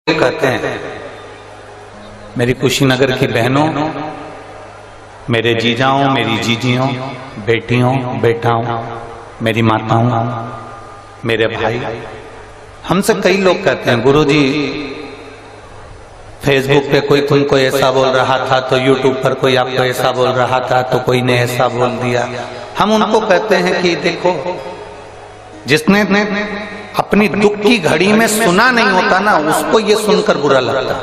कहते हैं मेरी कुशीनगर की बहनों, मेरे जीजाओं, मेरी जीजियों, बेटियों, बेटाओं, मेरी माताओं, मेरे भाई, हमसे कई लोग कहते हैं गुरुजी फेसबुक पे कोई तुमको ऐसा बोल रहा था, तो यूट्यूब पर कोई आपको ऐसा बोल रहा था, तो कोई ने ऐसा बोल दिया। हम उनको कहते हैं कि देखो, जिसने अपनी दुख की घड़ी में सुना नहीं होता ना, उसको ये सुनकर बुरा लगता।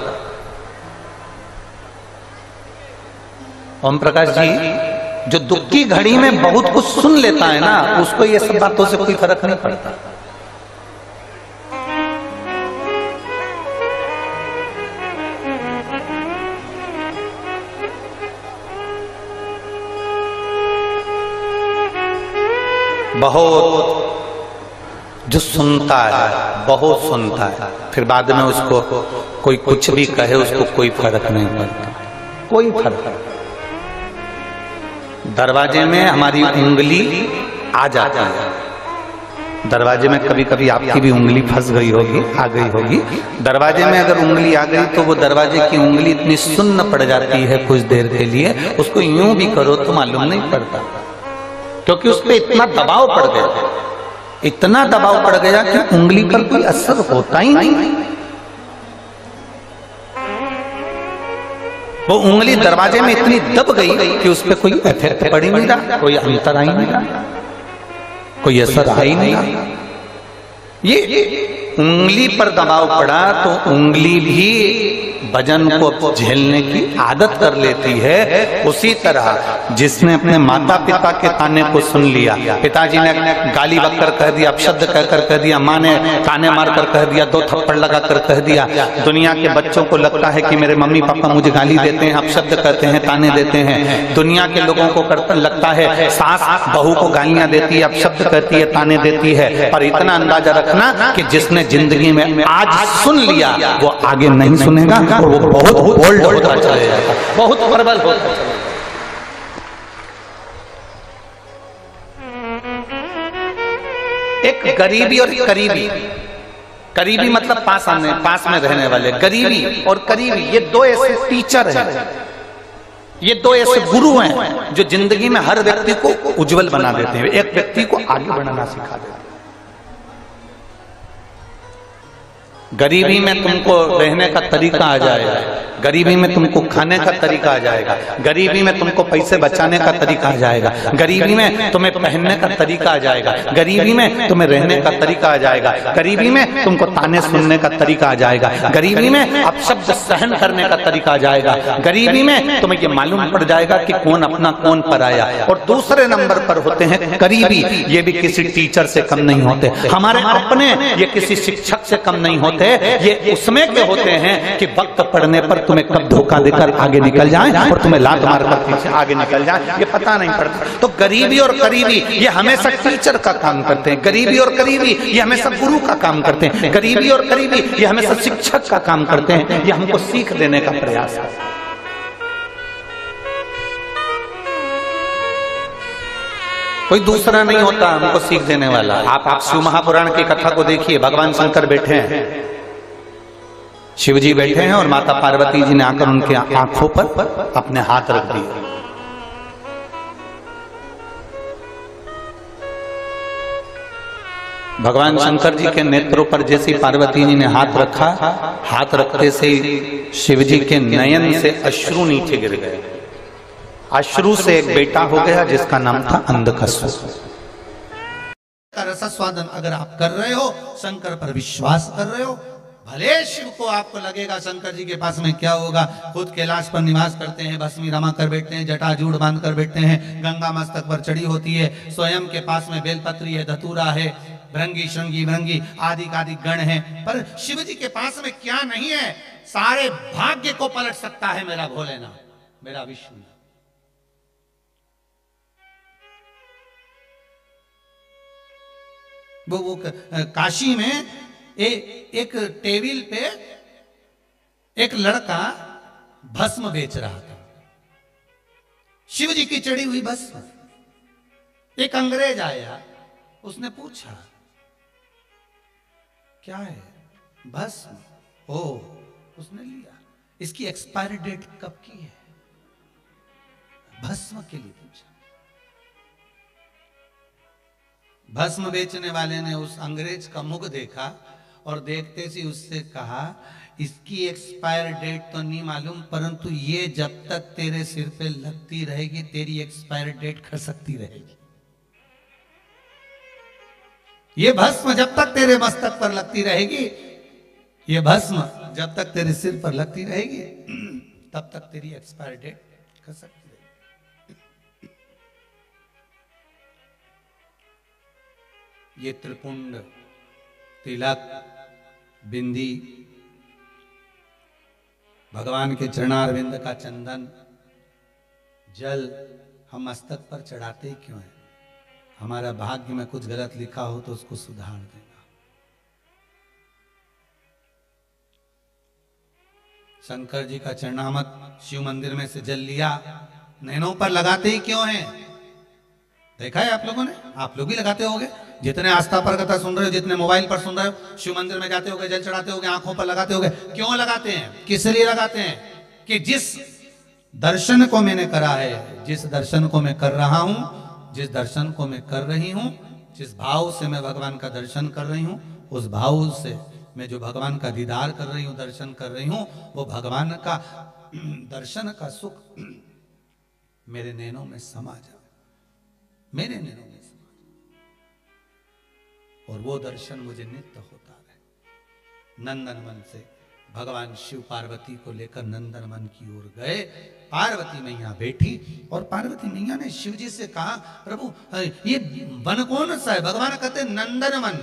ओम प्रकाश जी जो दुख की घड़ी में बहुत कुछ सुन लेता है ना, उसको ये सब बातों से कोई फर्क नहीं पड़ता। बहुत जो सुनता है, बहुत सुनता है, फिर बाद में उसको कोई कुछ भी कहे, उसको कोई फर्क नहीं पड़ता, कोई फर्क नहीं। दरवाजे में हमारी उंगली आ जाती है, दरवाजे में कभी कभी आपकी भी उंगली फंस गई होगी, आ गई होगी। दरवाजे में अगर उंगली आ गई तो वो दरवाजे की उंगली इतनी सुन्न पड़ जाती है कुछ देर के लिए, उसको यूं भी करो तो मालूम नहीं पड़ता, क्योंकि उस पर इतना दबाव पड़ गया, इतना दबाव पड़ गया कि उंगली पर कोई असर होता ही नहीं। वो उंगली दरवाजे में इतनी दब गई कि उस पर कोई इफेक्ट पड़ ही नहीं रहा, कोई अंतर आ ही नहीं रहा, कोई असर आ ही नहीं रहा। ये उंगली पर दबाव पड़ा तो उंगली भी वजन को झेलने की आदत कर लेती है। उसी तरह जिसने अपने माता पिता के ताने को सुन लिया, पिताजी ने गाली बककर कह दिया, अपशब्द कहकर कह दिया, माँ ने ताने मारकर कह दिया, दो थप्पड़ लगाकर कह दिया। दुनिया के बच्चों को लगता है कि मेरे मम्मी पापा मुझे गाली देते हैं, अपशब्द कहते हैं, ताने देते हैं। दुनिया के लोगों को लगता है सास बहू को गालियां देती है, अपशब्द कहती है, ताने देती है। पर इतना अंदाजा रखना कि जिसने जिंदगी में आज सुन लिया वो आगे नहीं सुनेगा, और वो बहुत बोल्ड होता चला जाएगा, बहुत प्रबल होता चला जाएगा। एक गरीबी और करीबी, करीबी मतलब पास में रहने वाले, गरीबी और करीबी, ये दो ऐसे टीचर हैं, ये दो ऐसे गुरु हैं जो जिंदगी में हर व्यक्ति को उज्जवल बना देते हैं, एक व्यक्ति को आगे बढ़ना सिखा देते हैं। गरीबी में तुमको रहने का तरीका आ जाएगा, गरीबी में तुमको खाने का तरीका आ जाएगा, गरीबी में तुमको पैसे बचाने का तरीका आ जाएगा, गरीबी में तुम्हें पहनने का तरीका आ जाएगा, गरीबी में तुम्हें रहने का तरीका आ जाएगा, गरीबी में तुमको ताने सुनने का तरीका आ जाएगा, गरीबी में अपशब्द सहन करने का तरीका आ जाएगा, गरीबी में तुम्हें ये मालूम पड़ जाएगा कि कौन अपना कौन पराया। और दूसरे नंबर पर होते हैं करीबी, ये भी किसी टीचर से कम नहीं होते, हमारे अपने, ये किसी शिक्षक से कम नहीं होते, ये उसमें के होते हैं कि वक्त पड़ने पर तुम्हें कब धोखा देकर आगे निकल जाएं और तुम्हें लात मारकर पीछे आगे निकल जाएं, ये पता नहीं पड़ता। तो गरीबी और करीबी ये हमेशा टीचर का काम करते हैं, गरीबी और करीबी ये हमेशा गुरु का काम करते हैं, गरीबी और करीबी ये हमेशा शिक्षक का काम करते हैं, ये हमको सीख देने का प्रयास करते हैं। कोई दूसरा नहीं होता हमको सीख देने वाला। आप शिव महापुराण की कथा को देखिए, भगवान शंकर बैठे हैं, शिव जी बैठे हैं और माता पार्वती जी ने आकर उनके आंखों पर अपने हाथ रख दिए। भगवान शंकर जी के नेत्रों पर जैसी पार्वती जी ने हाथ रखा, हाथ रखते से शिव जी के नयन से अश्रु नीचे गिर गए। अश्रु से एक बेटा हो गया जिसका नाम था अंधकस्व। रसास्वादन अगर आप कर रहे हो, शंकर पर विश्वास कर रहे हो, भले शिव को आपको लगेगा शंकर जी के पास में क्या होगा, खुद कैलाश पर निवास करते हैं, भस्मी रमा कर बैठते हैं, जटाजूड़ बांध कर बैठते हैं, गंगा मस्तक पर चढ़ी होती है, स्वयं के पास में बेलपत्री है, धतूरा है, भृंगी श्रृंगी भृंगी आदि आदि गण है, पर शिव जी के पास में क्या नहीं है, सारे भाग्य को पलट सकता है मेरा भोलेनाथ, मेरा विष्णु। वो काशी में एक टेबल पे एक लड़का भस्म बेच रहा था, शिव जी की चढ़ी हुई भस्म। एक अंग्रेज आया, उसने पूछा क्या है? भस्म। ओ उसने लिया। इसकी एक्सपायरी डेट कब की है? भस्म के लिए पूछा। भस्म बेचने वाले ने उस अंग्रेज का मुख देखा और देखते ही उससे कहा, इसकी एक्सपायर डेट तो नहीं मालूम, परंतु ये जब तक तेरे सिर पे लगती रहेगी तेरी एक्सपायर डेट खसकती रहेगी। ये भस्म जब तक तेरे मस्तक पर लगती रहेगी, ये भस्म जब तक तेरे सिर पर लगती रहेगी, तब तक तेरी एक्सपायर डेट खसकती रहेगी। ये त्रिपुंड, तिलक, बिंदी, भगवान के चरणारविंद का चंदन, जल हम मस्तक पर चढ़ाते ही क्यों हैं? हमारा भाग्य में कुछ गलत लिखा हो तो उसको सुधार देगा। शंकर जी का चरणामृत शिव मंदिर में से जल लिया, नैनों पर लगाते ही क्यों हैं? देखा है आप लोगों ने? आप लोग भी लगाते होंगे। जितने आस्था पर कथा सुन रहे हो, जितने मोबाइल पर सुन रहे हो, शिव मंदिर में जाते होगे, जल चढ़ाते होगे, आंखों पर लगाते होगे। क्यों लगाते हैं? किस लिए लगाते हैं? कि जिस दर्शन को मैंने करा है, जिस दर्शन को मैं कर रहा हूं, जिस दर्शन को मैं कर रही हूं, जिस भाव से मैं भगवान का दर्शन कर रही हूं, उस भाव से मैं जो भगवान का दीदार कर रही हूं, दर्शन कर रही हूं, वो भगवान का दर्शन का सुख मेरे नैनों में समा जाए, मेरे नैनों में समा जाए, और वो दर्शन मुझे नित्य होता रहे। नंदनवन से भगवान शिव पार्वती को लेकर नंदनवन की ओर गए। पार्वती मैया बैठी और पार्वती मैया ने शिव जी से कहा, प्रभु ये वन कौन सा है? भगवान कहते नंदनवन।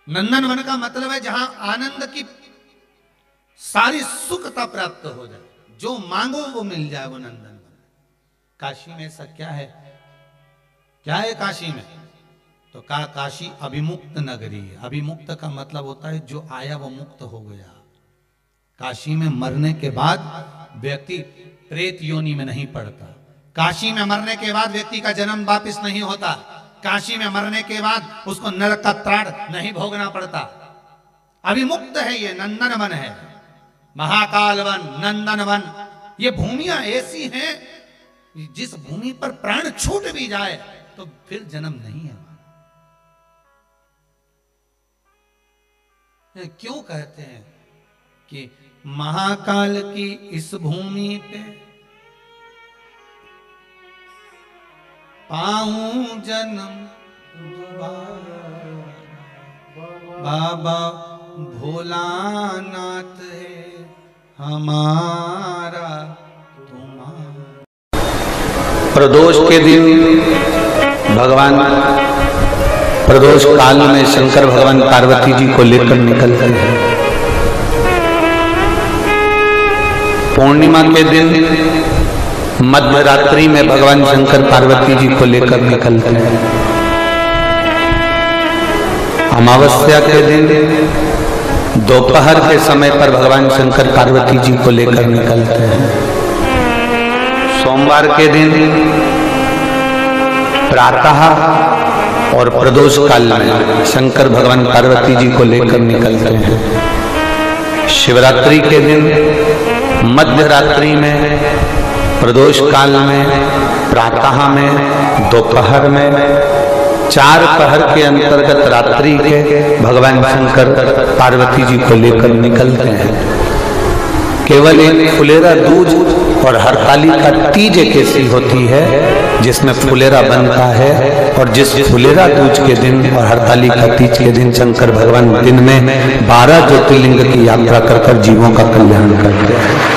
नंदनवन का मतलब है जहां आनंद की सारी सुखता प्राप्त हो जाए, जो मांगो वो मिल जाए, वो नंदनवन। काशी में ऐसा क्या है? क्या है काशी में? तो कहा काशी अभिमुक्त नगरी है। अभिमुक्त का मतलब होता है जो आया वो मुक्त हो गया। काशी में मरने के बाद व्यक्ति प्रेत योनि में नहीं पड़ता। काशी में मरने के बाद व्यक्ति का जन्म वापिस नहीं होता। काशी में मरने के बाद उसको नरक का त्राण नहीं भोगना पड़ता। अभिमुक्त है, ये नंदनवन है, महाकालवन, नंदनवन। ये भूमियां ऐसी हैं जिस भूमि पर प्राण छूट भी जाए तो फिर जन्म नहीं है। क्यों कहते हैं कि महाकाल की इस भूमि पे पाऊं जन्म दोबारा, बाबा भोलानाथ है हमारा तुम्हारा। प्रदोष के दिन भगवान, प्रदोष काल में शंकर भगवान पार्वती जी को लेकर निकलते हैं। पूर्णिमा के दिन मध्य रात्रि में भगवान शंकर पार्वती जी को लेकर निकलते हैं। अमावस्या के दिन दोपहर के समय पर भगवान शंकर पार्वती जी को लेकर निकलते हैं। सोमवार के दिन प्रातः और प्रदोष काल में शंकर भगवान पार्वती जी को लेकर निकलते हैं। शिवरात्रि के दिन मध्य रात्रि में, प्रदोष काल में, प्रातः में, दोपहर में, 4 पहर के अंतर्गत रात्रि के भगवान शंकर पार्वती जी को लेकर निकलते हैं। केवल एक फुलेरा दूज और हरतालिका तीज एक ऐसी होती है जिसमें फुलेरा बनता है, और जिस फुलेरा दूज के दिन और हरतालिका तीज के दिन शंकर भगवान दिन में 12 ज्योतिर्लिंग की यात्रा कर जीवों का कल्याण करते हैं।